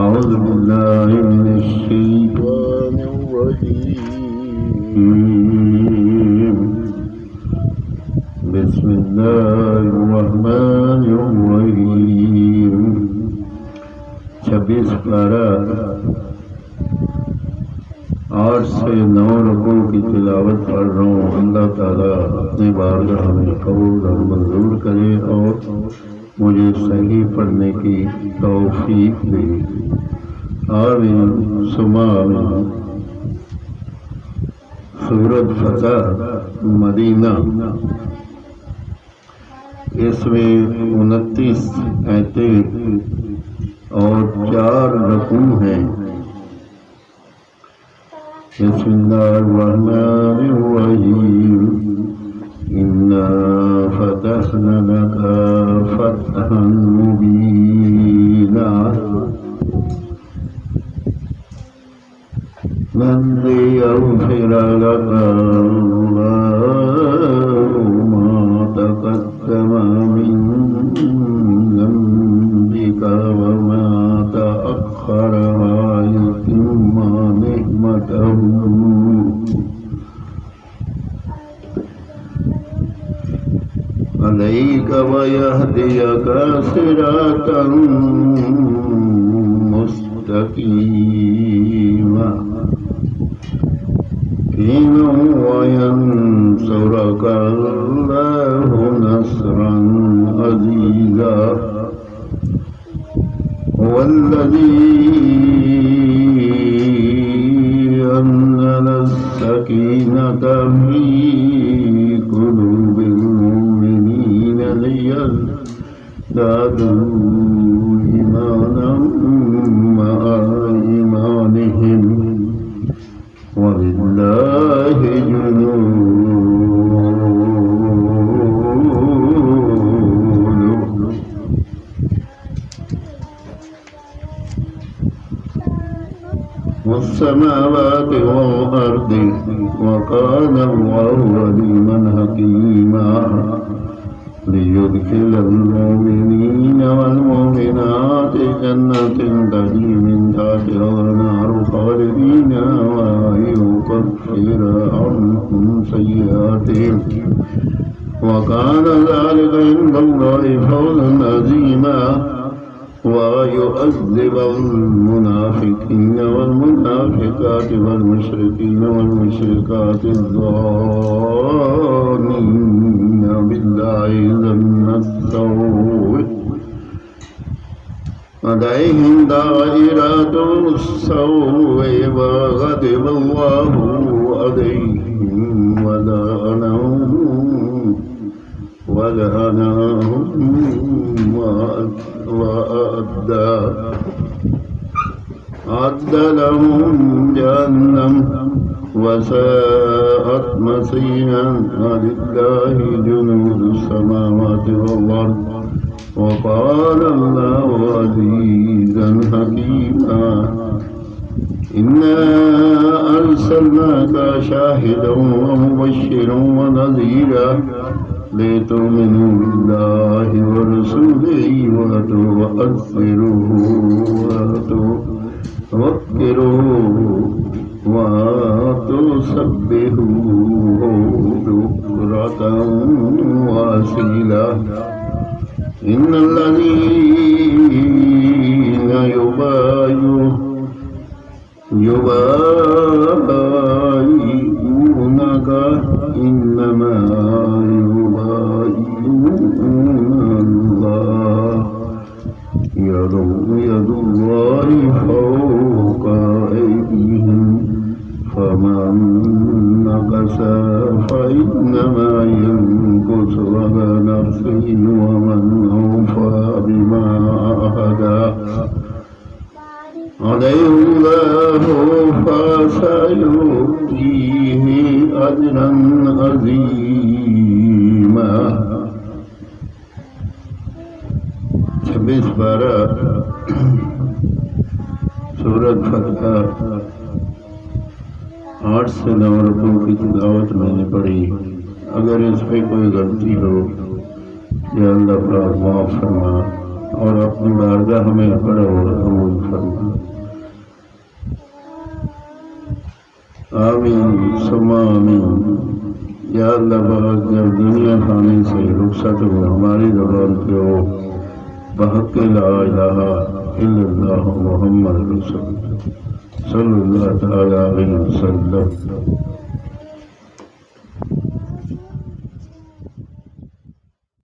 أعوذ بالله من الشيطان الرجيم بسم الله الرحمن الرحيم 26 पारा 8 से 9 रकू की तिलावत पढ़ रहा हूँ। अल्लाह ताला अपने बारगाह में कबूल और मंजूर करे और मुझे सही पढ़ने की तौफीक दे। आमीन सुमा आमीन। सूरत फतह मदीना, इसमें 29 आयतें और 4 रकू हैं। बिस्मिल्लाहिर्रहमानिर्रहीम। इन्ना फतहना लका फतहन मुबीना लियग़फ़िर लका अल्लाहु मा तक़द्दम मिन ज़ंबिका व मा तअख़्ख़र व युतिम्म निअमतहु अलैक व यहदियका सिरातन मुस्तक़ीमा व यंसुरका अल्लाहु नस्रन अज़ीज़ा वल्लज़ी अनज़ल अस्सकीनत फ़ी क़ुलूबिल मुमिनीन लियज़दादू ईमानन म'a ईमानिहिम वलिल्लाहि जुनूदुल वस्समावाति वल अर्दि वकान अल्लाहु अलीमन हकीमा लियुदखिलल मुमिनीन वल मुमिनाति जन्नतिन तजरी मिन तहतिहल अनहारु खालिदीना व युकफ्फिर अन्हुम सय्यिआतिहिम व कान ज़ालिका इंदल्लाहि फौज़न अज़ीमा व युअज़्ज़िबल मुनाफ़िक़ीन वल मुनाफ़िक़ाति वल मुशरिकीन वल मुशरिकाति ज़ान्नीन बिल्लाहि ज़न्नत सौء अलैहिम दाइरतुस सौء व ग़ज़िबल्लाहु अलैहिम व लअनहुम وأعد لهم جهنم وساءت مصيرا ولله جنود السماوات والأرض وقال الله عزيزا حكيما إنا أرسلناك شاهدا ومبشرا ونذيرا لتؤمنوا بالله ورسوله وتعزروه وتوقروه وتسبحوه بكرة وأصيلا إن الذين يبايعونك إنما يد الله فوق أيديهم فمن نكث فإنما ينكث على نفسه ومن أوفى بما عاهد عليه الله فسيؤتيه أجرا عظيما 26 पारा सूरत फतह 8 से 9 रकू की तिलावत मैंने पढ़ी। अगर इस पे कोई गलती हो या अल्लाह पाक माफ़ फरमा اور اپنی بارگاہ میں پڑھو اور قبول فرما۔ آمین ثم آمین۔ یا اللہ بات جب دنیا کھانے سے رخصت ہو ہماری زبان پہ ہو بحق لا الہ الا اللہ محمد رسول صلی اللہ تعالی علیہ وسلم۔